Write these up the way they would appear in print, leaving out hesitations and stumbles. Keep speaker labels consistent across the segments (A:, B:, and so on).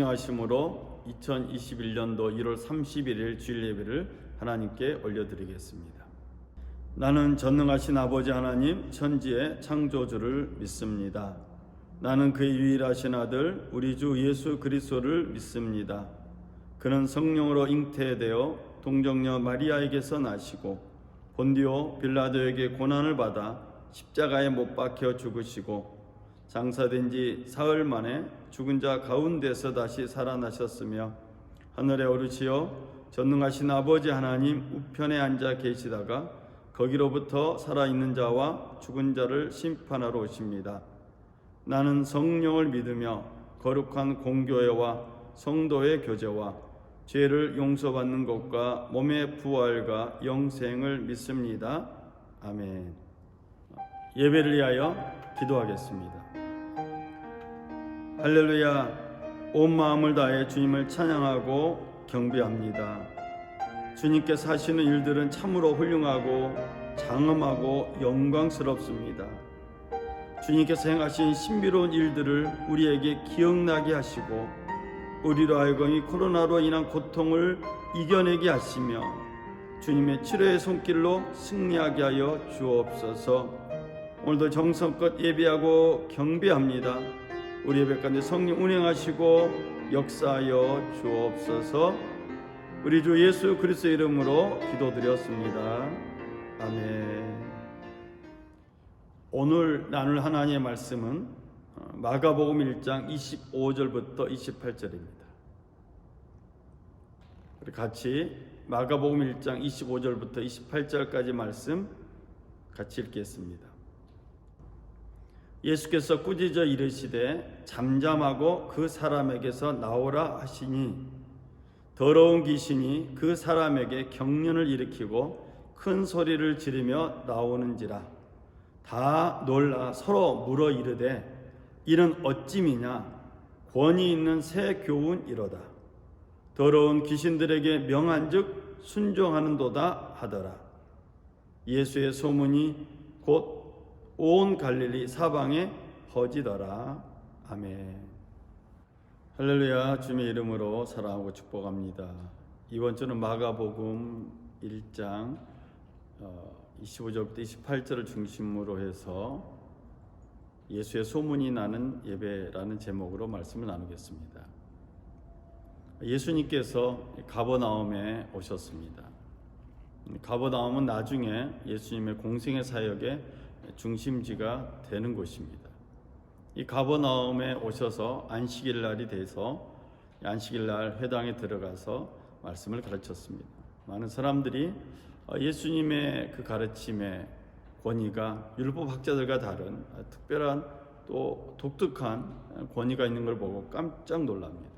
A: 동행하심으로 2021년도 1월 31일 주일 예배를 하나님께 올려드리겠습니다. 나는 전능하신 아버지 하나님 천지의 창조주를 믿습니다. 나는 그의 유일하신 아들 우리 주 예수 그리스도를 믿습니다. 그는 성령으로 잉태되어 동정녀 마리아에게서 나시고 본디오 빌라도에게 고난을 받아 십자가에 못 박혀 죽으시고 장사된 지 사흘 만에 죽은 자 가운데서 다시 살아나셨으며 하늘에 오르시어 전능하신 아버지 하나님 우편에 앉아 계시다가 거기로부터 살아있는 자와 죽은 자를 심판하러 오십니다. 나는 성령을 믿으며 거룩한 공교회와 성도의 교제와 죄를 용서받는 것과 몸의 부활과 영생을 믿습니다. 아멘. 예배를 위하여 기도하겠습니다. 할렐루야. 온 마음을 다해 주님을 찬양하고 경배합니다. 주님께서 하시는 일들은 참으로 훌륭하고 장엄하고 영광스럽습니다. 주님께서 행하신 신비로운 일들을 우리에게 기억나게 하시고 우리로 하여금 이 코로나로 인한 고통을 이겨내게 하시며 주님의 치료의 손길로 승리하게 하여 주옵소서. 오늘도 정성껏 예배하고 경배합니다. 우리 예배 가운데 성령 운행하시고 역사하여 주옵소서. 우리 주 예수 그리스도 이름으로 기도드렸습니다. 아멘. 오늘 나눌 하나님의 말씀은 마가복음 1장 25절부터 28절입니다. 우리 같이 마가복음 1장 25절부터 28절까지 말씀 같이 읽겠습니다. 예수께서 꾸짖어 이르시되 잠잠하고 그 사람에게서 나오라 하시니 더러운 귀신이 그 사람에게 경련을 일으키고 큰 소리를 지르며 나오는지라. 다 놀라 서로 물어 이르되 이는 어찌미냐. 권위 있는 새 교훈이로다. 더러운 귀신들에게 명한즉 순종하는도다 하더라. 예수의 소문이 곧 온 갈릴리 사방에 퍼지더라. 아멘. 할렐루야. 주님의 이름으로 사랑하고 축복합니다. 이번 주는 마가복음 1장 25절부터 28절을 중심으로 해서 예수의 소문이 나는 예배라는 제목으로 말씀을 나누겠습니다. 예수님께서 가버나움에 오셨습니다. 가버나움은 나중에 예수님의 공생의 사역의 중심지가 되는 곳입니다. 이 가버나움에 오셔서 안식일 날이 돼서 안식일 날 회당에 들어가서 말씀을 가르쳤습니다. 많은 사람들이 예수님의 그 가르침의 권위가 율법학자들과 다른 특별한 또 독특한 권위가 있는 걸 보고 깜짝 놀랍니다.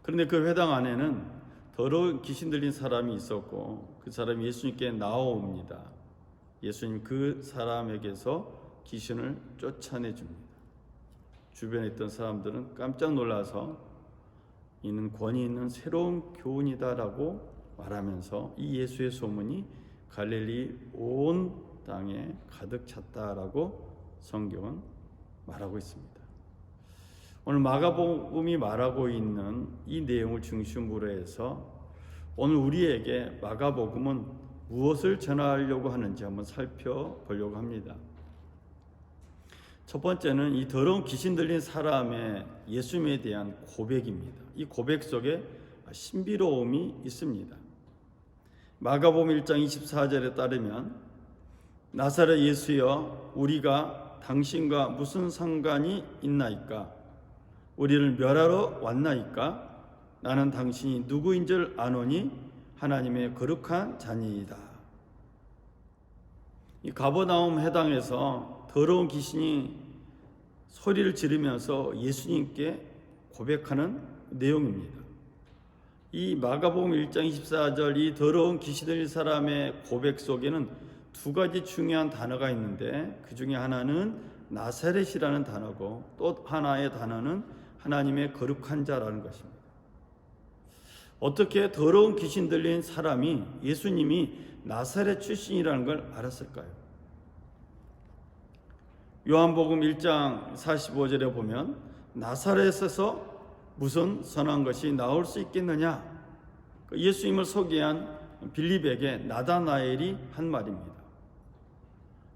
A: 그런데 그 회당 안에는 더러운 귀신 들린 사람이 있었고 그 사람이 예수님께 나옵니다. 예수님 그 사람에게서 귀신을 쫓아내 줍니다. 주변에 있던 사람들은 깜짝 놀라서 이는 권위 있는 새로운 교훈이다라고 말하면서 이 예수의 소문이 갈릴리 온 땅에 가득 찼다라고 성경은 말하고 있습니다. 오늘 마가복음이 말하고 있는 이 내용을 중심으로 해서 오늘 우리에게 마가복음은 무엇을 전하려고 하는지 한번 살펴보려고 합니다. 첫 번째는 이 더러운 귀신 들린 사람의 예수님에 대한 고백입니다. 이 고백 속에 신비로움이 있습니다. 마가복음 1장 24절에 따르면 나사렛 예수여 우리가 당신과 무슨 상관이 있나이까? 우리를 멸하러 왔나이까? 나는 당신이 누구인 줄 아노니 하나님의 거룩한 자니이다. 이 가버나움 회당에서 더러운 귀신이 소리를 지르면서 예수님께 고백하는 내용입니다. 이 마가복음 1장 24절 이 더러운 귀신 들린 사람의 고백 속에는 두 가지 중요한 단어가 있는데 그 중에 하나는 나사렛이라는 단어고 또 하나의 단어는 하나님의 거룩한 자라는 것입니다. 어떻게 더러운 귀신 들린 사람이 예수님이 나사렛 출신이라는 걸 알았을까요? 요한복음 1장 45절에 보면 나사렛에서 무슨 선한 것이 나올 수 있겠느냐? 예수님을 소개한 빌립에게 나다나엘이 한 말입니다.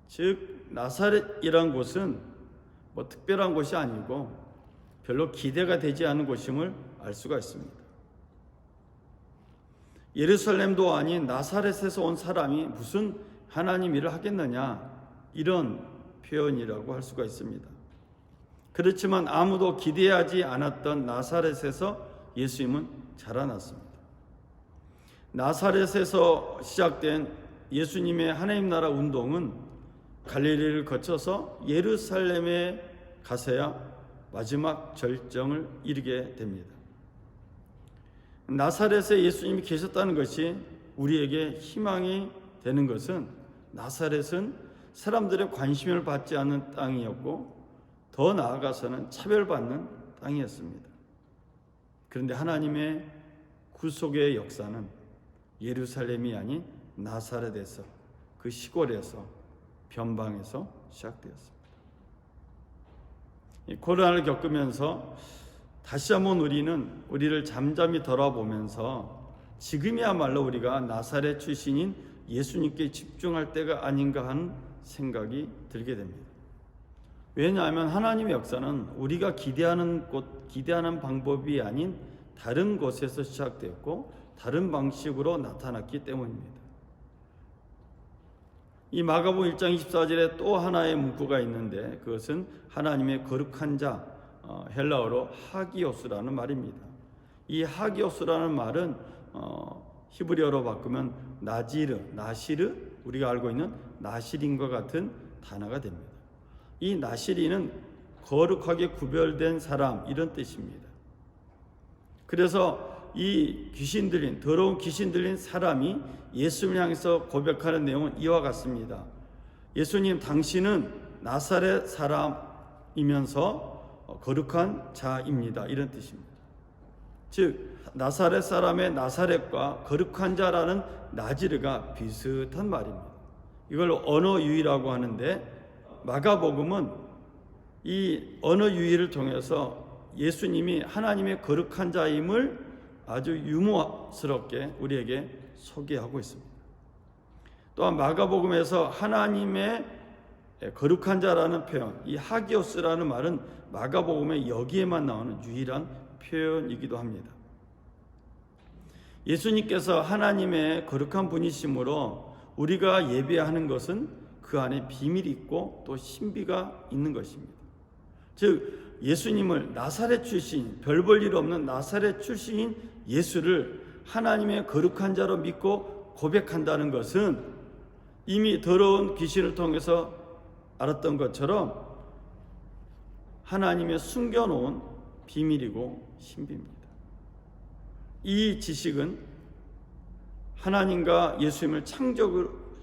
A: 즉 나사렛이란 곳은 뭐 특별한 곳이 아니고 별로 기대가 되지 않은 곳임을 알 수가 있습니다. 예루살렘도 아닌 나사렛에서 온 사람이 무슨 하나님 일을 하겠느냐, 이런 표현이라고 할 수가 있습니다. 그렇지만 아무도 기대하지 않았던 나사렛에서 예수님은 자라났습니다. 나사렛에서 시작된 예수님의 하나님 나라 운동은 갈릴리를 거쳐서 예루살렘에 가서야 마지막 절정을 이루게 됩니다. 나사렛에 예수님이 계셨다는 것이 우리에게 희망이 되는 것은, 나사렛은 사람들의 관심을 받지 않는 땅이었고 더 나아가서는 차별받는 땅이었습니다. 그런데 하나님의 구속의 역사는 예루살렘이 아닌 나사렛에서, 그 시골에서, 변방에서 시작되었습니다. 코로나를 겪으면서 다시 한번 우리를 잠잠히 돌아보면서 지금이야말로 우리가 나사렛 출신인 예수님께 집중할 때가 아닌가 하는 생각이 들게 됩니다. 왜냐하면 하나님의 역사는 우리가 기대하는 방법이 아닌 다른 곳에서 시작되었고 다른 방식으로 나타났기 때문입니다. 이 마가복음 1장 24절에 또 하나의 문구가 있는데, 그것은 하나님의 거룩한 자, 헬라어로 하기오스라는 말입니다. 이 하기오스라는 말은 히브리어로 바꾸면 나시르, 우리가 알고 있는 나시린과 같은 단어가 됩니다. 이 나시린은 거룩하게 구별된 사람, 이런 뜻입니다. 그래서 이 더러운 귀신 들린 사람이 예수님을 향해서 고백하는 내용은 이와 같습니다. 예수님, 당신은 나사렛 사람이면서 거룩한 자입니다, 이런 뜻입니다. 즉 나사렛 사람의 나사렛과 거룩한 자라는 나지르가 비슷한 말입니다. 이걸 언어 유희라고 하는데, 마가복음은 이 언어 유희를 통해서 예수님이 하나님의 거룩한 자임을 아주 유머스럽게 우리에게 소개하고 있습니다. 또한 마가복음에서 하나님의 거룩한 자라는 표현, 이 하기오스라는 말은 마가복음에 여기에만 나오는 유일한 표현이기도 합니다. 예수님께서 하나님의 거룩한 분이시므로 우리가 예배하는 것은 그 안에 비밀이 있고 또 신비가 있는 것입니다. 즉 예수님을 나사렛 출신, 별 볼 일 없는 나사렛 출신인 예수를 하나님의 거룩한 자로 믿고 고백한다는 것은 이미 더러운 귀신을 통해서 알았던 것처럼 하나님의 숨겨놓은 비밀이고 신비입니다. 이 지식은 하나님과 예수님을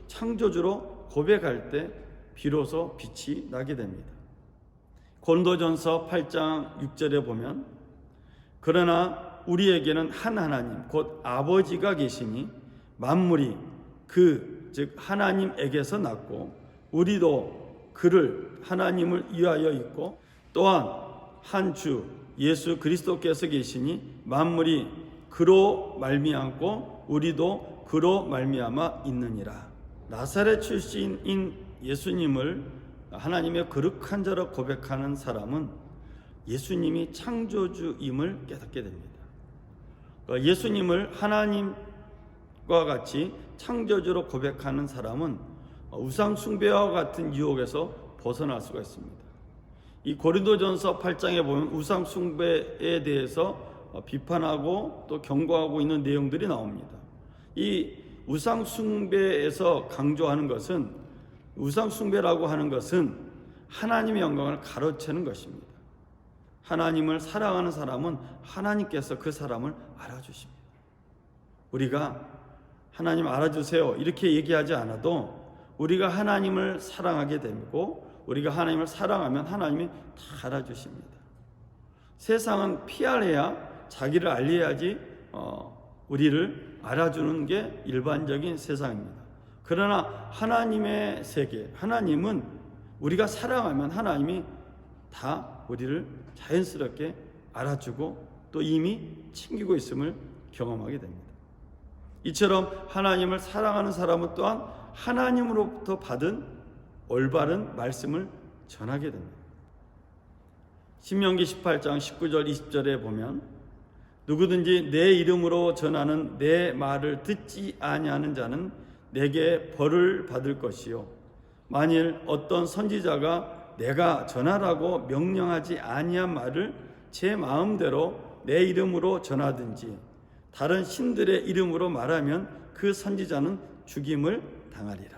A: 창조주로 고백할 때 비로소 빛이 나게 됩니다. 고린도전서 8장 6절에 보면, 그러나 우리에게는 한 하나님 곧 아버지가 계시니 만물이 즉 하나님에게서 났고 우리도 그를 하나님을 위하여 있고 또한 한 주 예수 그리스도께서 계시니 만물이 그로 말미암고 우리도 그로 말미암아 있느니라. 나사렛 출신인 예수님을 하나님의 거룩한 자로 고백하는 사람은 예수님이 창조주임을 깨닫게 됩니다. 예수님을 하나님과 같이 창조주로 고백하는 사람은 우상 숭배와 같은 유혹에서 벗어날 수가 있습니다. 이 고린도전서 8장에 보면 우상 숭배에 대해서 비판하고 또 경고하고 있는 내용들이 나옵니다. 이 우상 숭배에서 강조하는 것은, 우상 숭배라고 하는 것은 하나님의 영광을 가로채는 것입니다. 하나님을 사랑하는 사람은 하나님께서 그 사람을 알아주십니다. 우리가 하나님 알아주세요 이렇게 얘기하지 않아도 우리가 하나님을 사랑하게 되고 우리가 하나님을 사랑하면 하나님이 다 알아주십니다. 세상은 피할래야 자기를 알려야지 우리를 알아주는 게 일반적인 세상입니다. 그러나 하나님의 세계, 하나님은 우리가 사랑하면 하나님이 다 우리를 자연스럽게 알아주고 또 이미 챙기고 있음을 경험하게 됩니다. 이처럼 하나님을 사랑하는 사람은 또한 하나님으로부터 받은 올바른 말씀을 전하게 됩니다. 신명기 18장 19절 20절에 보면 누구든지 내 이름으로 전하는 내 말을 듣지 아니하는 자는 내게 벌을 받을 것이요 만일 어떤 선지자가 내가 전하라고 명령하지 아니한 말을 제 마음대로 내 이름으로 전하든지 다른 신들의 이름으로 말하면 그 선지자는 죽임을 당하리라.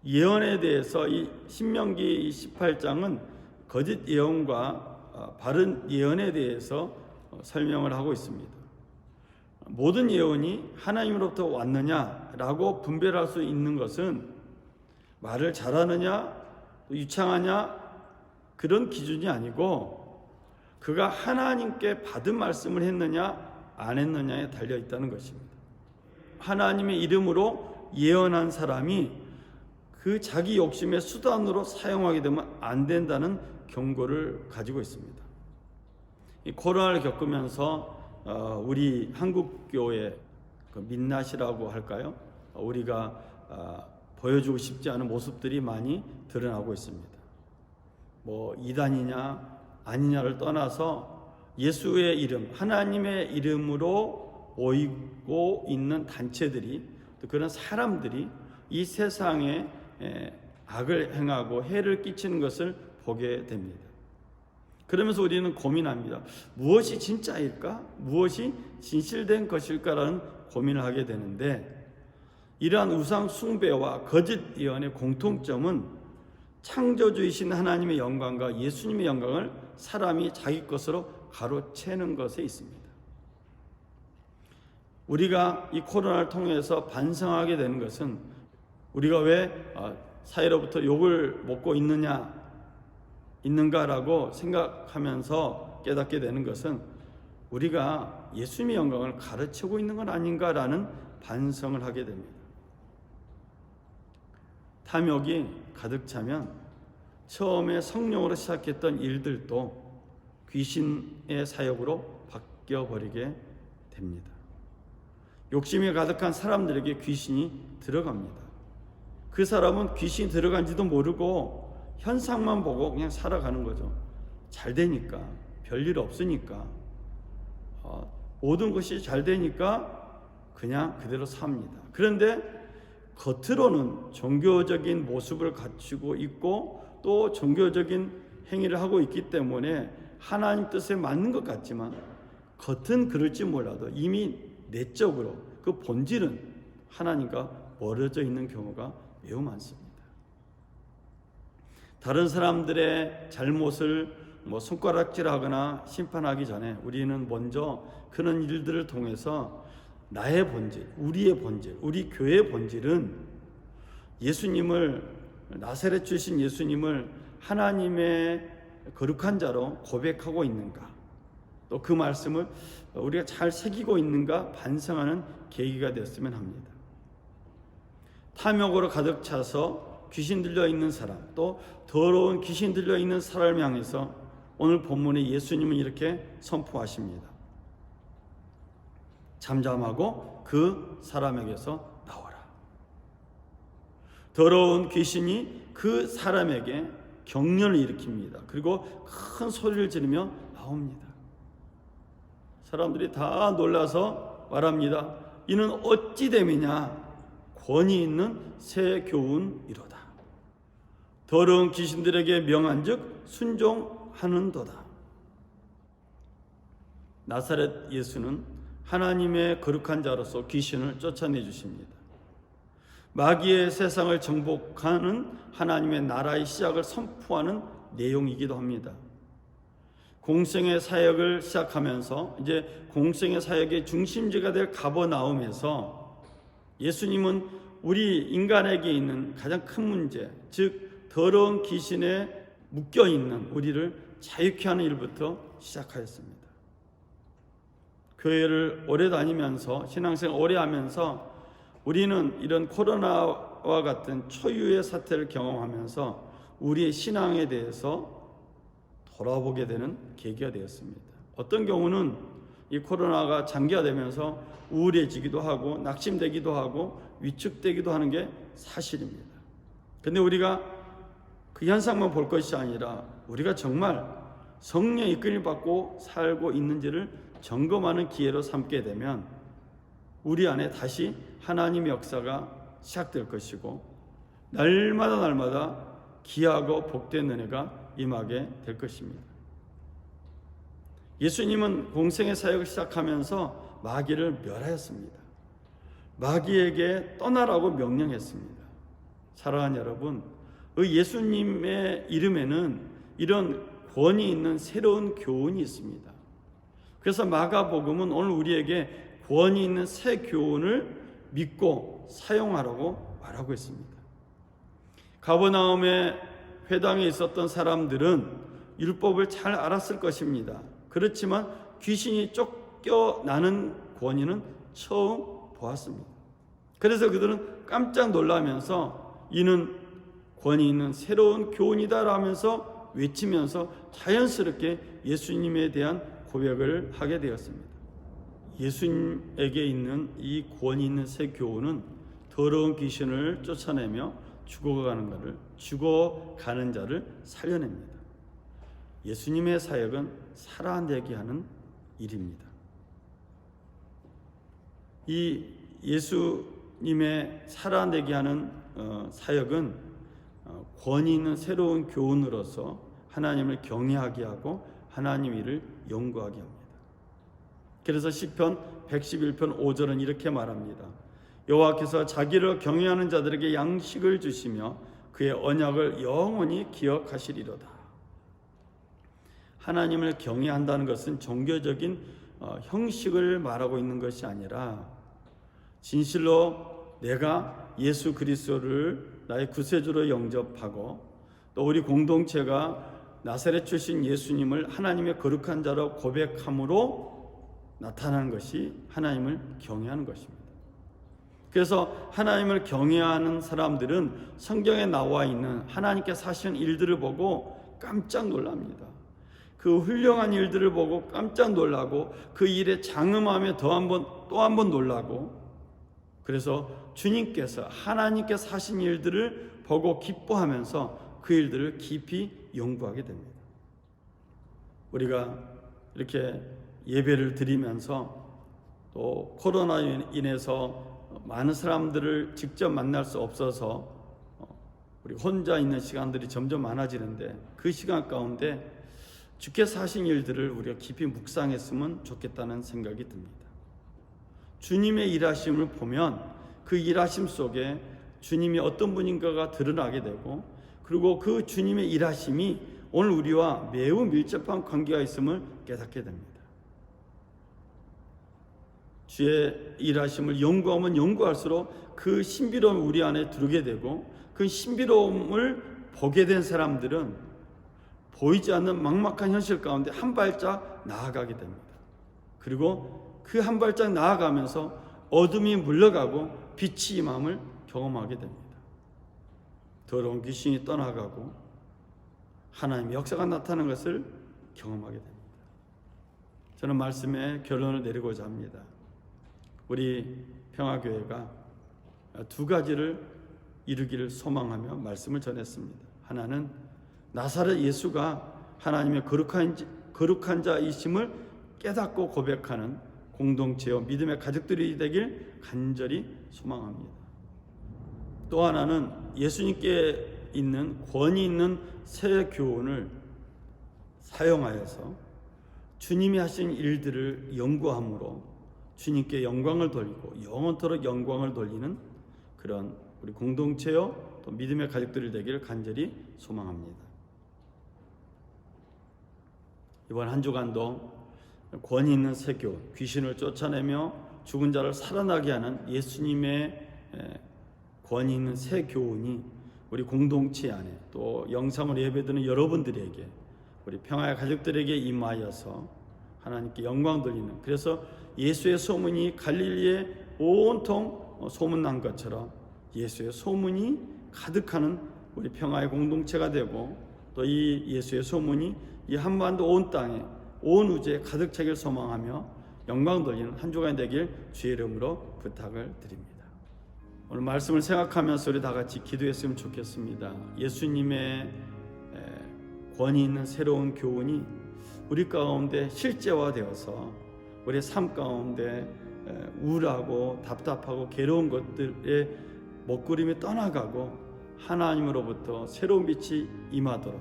A: 예언에 대해서 이 신명기 18장은 거짓 예언과 바른 예언에 대해서 설명을 하고 있습니다. 모든 예언이 하나님으로부터 왔느냐라고 분별할 수 있는 것은 말을 잘하느냐 유창하냐 그런 기준이 아니고 그가 하나님께 받은 말씀을 했느냐 안 했느냐에 달려 있다는 것입니다. 하나님의 이름으로 예언한 사람이 그 자기 욕심의 수단으로 사용하게 되면 안 된다는 경고를 가지고 있습니다. 이 코로나를 겪으면서 우리 한국교회 민낯이라고 할까요? 우리가 보여주고 싶지 않은 모습들이 많이 드러나고 있습니다. 뭐 이단이냐 아니냐를 떠나서 예수의 이름, 하나님의 이름으로 모이고 있는 단체들이 또 그런 사람들이 이 세상에 악을 행하고 해를 끼치는 것을 보게 됩니다. 그러면서 우리는 고민합니다. 무엇이 진짜일까? 무엇이 진실된 것일까라는 고민을 하게 되는데 이러한 우상 숭배와 거짓 예언의 공통점은 창조주이신 하나님의 영광과 예수님의 영광을 사람이 자기 것으로 가로채는 것에 있습니다. 우리가 이 코로나를 통해서 반성하게 되는 것은 우리가 왜 사회로부터 욕을 먹고 있는가라고 생각하면서 깨닫게 되는 것은 우리가 예수님의 영광을 가르치고 있는 건 아닌가라는 반성을 하게 됩니다. 탐욕이 가득 차면 처음에 성령으로 시작했던 일들도 귀신의 사역으로 바뀌어버리게 됩니다. 욕심이 가득한 사람들에게 귀신이 들어갑니다. 그 사람은 귀신이 들어간지도 모르고 현상만 보고 그냥 살아가는 거죠. 잘 되니까, 별일 없으니까, 모든 것이 잘 되니까 그냥 그대로 삽니다. 그런데 겉으로는 종교적인 모습을 갖추고 있고 또 종교적인 행위를 하고 있기 때문에 하나님 뜻에 맞는 것 같지만 겉은 그럴지 몰라도 이미 내적으로 그 본질은 하나님과 멀어져 있는 경우가 매우 많습니다. 다른 사람들의 잘못을 손가락질하거나 심판하기 전에 우리는 먼저 그런 일들을 통해서 나의 본질, 우리의 본질, 우리 교회의 본질은 예수님을 나사렛 주신 예수님을 하나님의 거룩한 자로 고백하고 있는가, 또 그 말씀을 우리가 잘 새기고 있는가 반성하는 계기가 됐으면 합니다. 탐욕으로 가득 차서 귀신 들려 있는 사람, 또 더러운 귀신 들려 있는 사람을 향해서 오늘 본문에 예수님은 이렇게 선포하십니다. 잠잠하고 그 사람에게서 나오라. 더러운 귀신이 그 사람에게 경련을 일으킵니다. 그리고 큰 소리를 지르며 나옵니다. 사람들이 다 놀라서 말합니다. 이는 어찌 됨이냐? 권위 있는 새 교훈이로다. 더러운 귀신들에게 명한즉 순종하는도다. 나사렛 예수는 하나님의 거룩한 자로서 귀신을 쫓아내 주십니다. 마귀의 세상을 정복하는 하나님의 나라의 시작을 선포하는 내용이기도 합니다. 공생의 사역을 시작하면서 이제 공생의 사역의 중심지가 될 가버나움에서 예수님은 우리 인간에게 있는 가장 큰 문제, 즉 더러운 귀신에 묶여있는 우리를 자유케 하는 일부터 시작하였습니다. 교회를 오래 다니면서 신앙생활 오래 하면서 우리는 이런 코로나와 같은 초유의 사태를 경험하면서 우리의 신앙에 대해서 돌아보게 되는 계기가 되었습니다. 어떤 경우는 이 코로나가 장기화되면서 우울해지기도 하고 낙심되기도 하고 위축되기도 하는 게 사실입니다. 근데 우리가 그 현상만 볼 것이 아니라 우리가 정말 성령의 이끌림 받고 살고 있는지를 점검하는 기회로 삼게 되면 우리 안에 다시 하나님의 역사가 시작될 것이고 날마다 귀하고 복된 은혜가 임하게 될 것입니다. 예수님은 공생의 사역을 시작하면서 마귀를 멸하였습니다. 마귀에게 떠나라고 명령했습니다. 사랑하는 여러분, 예수님의 이름에는 이런 권위 있는 새로운 교훈이 있습니다. 그래서 마가복음은 오늘 우리에게 권위 있는 새 교훈을 믿고 사용하라고 말하고 있습니다. 가버나움의 회당에 있었던 사람들은 율법을 잘 알았을 것입니다. 그렇지만 귀신이 쫓겨나는 권위는 처음 보았습니다. 그래서 그들은 깜짝 놀라면서 이는 권위 있는 새로운 교훈이다 라면서 외치면서 자연스럽게 예수님에 대한 고백을 하게 되었습니다. 예수님에게 있는 이 권위 있는 새 교훈은 더러운 귀신을 쫓아내며 죽어가는 자를 살려냅니다. 예수님의 사역은 살아내게 하는 일입니다. 이 예수님의 살아내게 하는 사역은 권위 있는 새로운 교훈으로서 하나님을 경외하게 하고 하나님 일을 연구하게 합니다. 그래서 시편 111편 5절은 이렇게 말합니다. 여호와께서 자기를 경외하는 자들에게 양식을 주시며 그의 언약을 영원히 기억하시리로다. 하나님을 경외한다는 것은 종교적인 형식을 말하고 있는 것이 아니라 진실로 내가 예수 그리스도를 나의 구세주로 영접하고 또 우리 공동체가 나사렛 출신 예수님을 하나님의 거룩한 자로 고백함으로 나타나는 것이 하나님을 경외하는 것입니다. 그래서 하나님을 경외하는 사람들은 성경에 나와 있는 하나님께서 하신 일들을 보고 깜짝 놀랍니다. 그 훌륭한 일들을 보고 깜짝 놀라고 그 일에 장엄함에 또 한 번 놀라고, 그래서 주님께서 하나님께서 하신 일들을 보고 기뻐하면서 그 일들을 깊이 연구하게 됩니다. 우리가 이렇게 예배를 드리면서 또 코로나로 인해서 많은 사람들을 직접 만날 수 없어서 우리 혼자 있는 시간들이 점점 많아지는데, 그 시간 가운데 주께서 하신 일들을 우리가 깊이 묵상했으면 좋겠다는 생각이 듭니다. 주님의 일하심을 보면 그 일하심 속에 주님이 어떤 분인가가 드러나게 되고, 그리고 그 주님의 일하심이 오늘 우리와 매우 밀접한 관계가 있음을 깨닫게 됩니다. 주의 일하심을 연구하면 연구할수록 그 신비로움이 우리 안에 들게 되고, 그 신비로움을 보게 된 사람들은 보이지 않는 막막한 현실 가운데 한 발짝 나아가게 됩니다. 그리고 그 한 발짝 나아가면서 어둠이 물러가고 빛이 임함을 경험하게 됩니다. 더러운 귀신이 떠나가고 하나님의 역사가 나타나는 것을 경험하게 됩니다. 저는 말씀에 결론을 내리고자 합니다. 우리 평화교회가 두 가지를 이루기를 소망하며 말씀을 전했습니다. 하나는 나사렛 예수가 하나님의 거룩한 자이심을 깨닫고 고백하는 공동체와 믿음의 가족들이 되길 간절히 소망합니다. 또 하나는 예수님께 있는 권위 있는 새 교훈을 사용하여서 주님이 하신 일들을 연구함으로 주님께 영광을 돌리고 영원토록 영광을 돌리는 그런 우리 공동체요 또 믿음의 가족들이 되기를 간절히 소망합니다. 이번 한 주간도 권위 있는 새 교훈, 귀신을 쫓아내며 죽은 자를 살아나게 하는 예수님의 권위 있는 새 교훈이 우리 공동체 안에 또 영상으로 예배드리는 여러분들에게, 우리 평화의 가족들에게 임하여서 하나님께 영광 돌리는, 그래서 예수의 소문이 갈릴리에 온통 소문난 것처럼 예수의 소문이 가득하는 우리 평화의 공동체가 되고, 또 이 예수의 소문이 이 한반도 온 땅에 온 우주에 가득 차길 소망하며 영광 돌리는 한 주간이 되길 주의 이름으로 부탁을 드립니다. 오늘 말씀을 생각하면서 우리 다 같이 기도했으면 좋겠습니다. 예수님의 권위 있는 새로운 교훈이 우리 가운데 실제화되어서 우리의 삶 가운데 우울하고 답답하고 괴로운 것들의 먹구름이 떠나가고 하나님으로부터 새로운 빛이 임하도록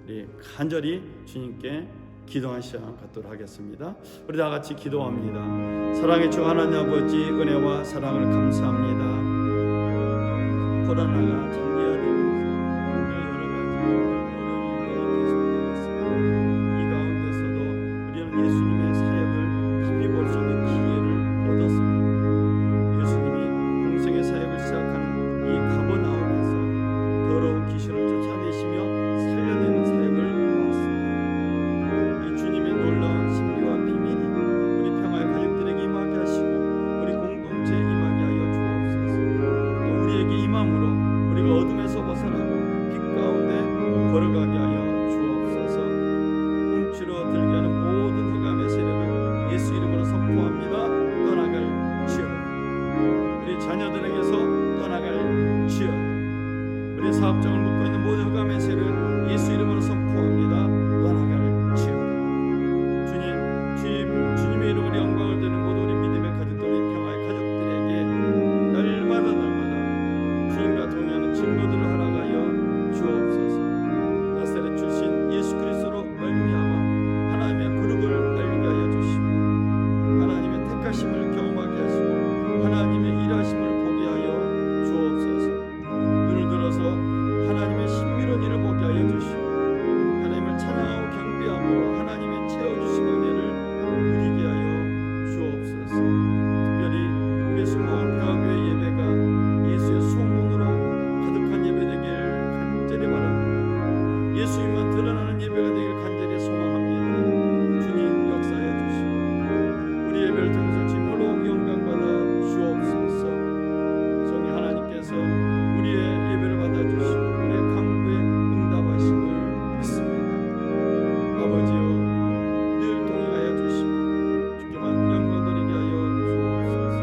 A: 우리 간절히 주님께 기도한 시간 갖도록 하겠습니다. 우리 다 같이 기도합니다. 사랑의 주 하나님 아버지, 은혜와 사랑을 감사합니다. 코로나가 장기화되면서 여러 가지 어려움들이 계속되고 있습니다. 이 가운데서도 우리는 예수님의 사역을 깊이 볼 수 있는 기회를 얻었습니다. 예수님이 공생의 사역을 시작하는 이 가버나움에서 더러운 귀신을 쫓아내시며 살려내는 사역을 보았습니다. 이 주님의 놀라운 신비와 비밀이 우리 평화의 가족들에게 임하게 하시고 우리 공동체에 임하게 하여 주옵소서. 또 우리에게 임함으로 우리가 어둠에서 벗어나고 빛 가운데 걸어가게 하여 주옵소서. 훔치러 들게 하는 모든 흑암의 세력을 예수 이름으로 선포합니다. 떠나갈지어다. 우리 자녀들에게서 떠나갈지어다. 우리 사업장을 묶고 있는 모든 흑암의 세력을 예수 이름으로 선포합니다. 떠나갈지어다. 주님의 이름으로 영광을 드리는 모든 우리 믿음의 가족들, 우리 평화의 가족들에게 날마다 주님과 동행하는 친구들을 허락하여 주옵소서. 나사렛 출신 예수 그리스도로 말미암아 하나님의 거룩을 알게 하여 주시고 하나님의 택하심을 경험하게 하시고 하나님의 일하심을 보게 하여 주옵소서. 눈을 들어서 하나님의 신비로운 일을 보게 하여 주시고 하나님을 찬양하고 경배함으로 하나님의 채워주신 은혜를 누리게 하여 주옵소서. 특별히 우리의 순복음 평화교회 예배가 예수의 소문으로 가득한 예배 되길 간절히 바랍니다. 예수님만 드러나는 예배가 되길 간절히 소망합니다. 주님 역사해 주시고 우리 예배를 통해서 주님으로 영광받아 주옵소서. 성령 하나님께서 우리의 예배를 받아주시고 우리의 간구에 응답하심을 믿습니다. 아버지여 늘 동행하여 주시고 주께만 영광 돌리게 하여 주옵소서.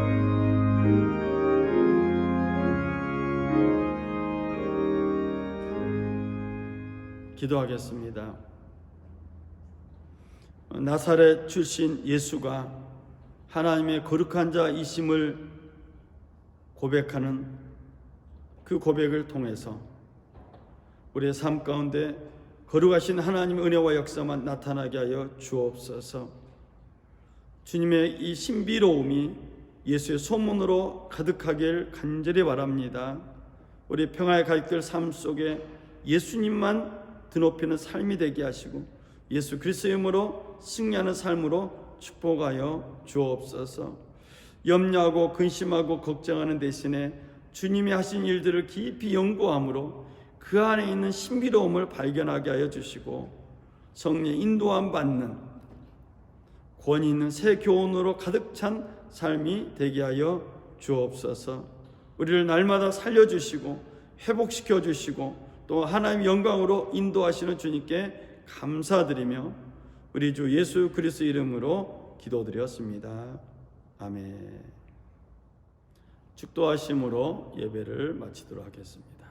A: 기도하겠습니다. 나사렛 출신 예수가 하나님의 거룩한 자이심을 고백하는 그 고백을 통해서 우리의 삶 가운데 거룩하신 하나님의 은혜와 역사만 나타나게 하여 주옵소서. 주님의 이 신비로움이 예수의 소문으로 가득하길 간절히 바랍니다. 우리 평화의 가족들 삶 속에 예수님만 드높이는 삶이 되게 하시고 예수 그리스도의 이름으로 승리하는 삶으로 축복하여 주옵소서. 염려하고 근심하고 걱정하는 대신에 주님이 하신 일들을 깊이 연구함으로 그 안에 있는 신비로움을 발견하게 하여 주시고 성령의 인도함 받는 권위 있는 새 교훈으로 가득 찬 삶이 되게 하여 주옵소서. 우리를 날마다 살려주시고 회복시켜 주시고 또 하나님의 영광으로 인도하시는 주님께 감사드리며 우리 주 예수 그리스도 이름으로 기도드렸습니다. 아멘. 축도하심으로 예배를 마치도록 하겠습니다.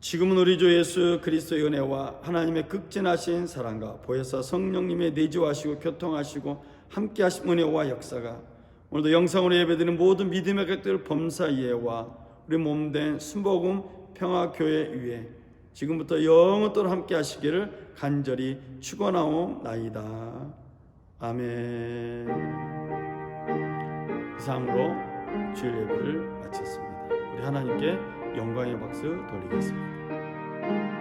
A: 지금은 우리 주 예수 그리스도의 은혜와 하나님의 극진하신 사랑과 보혜사 성령님의 내주하시고 교통하시고 함께하신 은혜와 역사가 오늘도 영상으로 예배드리는 모든 믿음의 가족들 범사이에와 우리 몸된 순복음 평화교회 위에 지금부터 영원토록 함께 하시기를 간절히 축원하옵나이다. 아멘. 이상으로 주일 예배를 마쳤습니다. 우리 하나님께 영광의 박수 돌리겠습니다.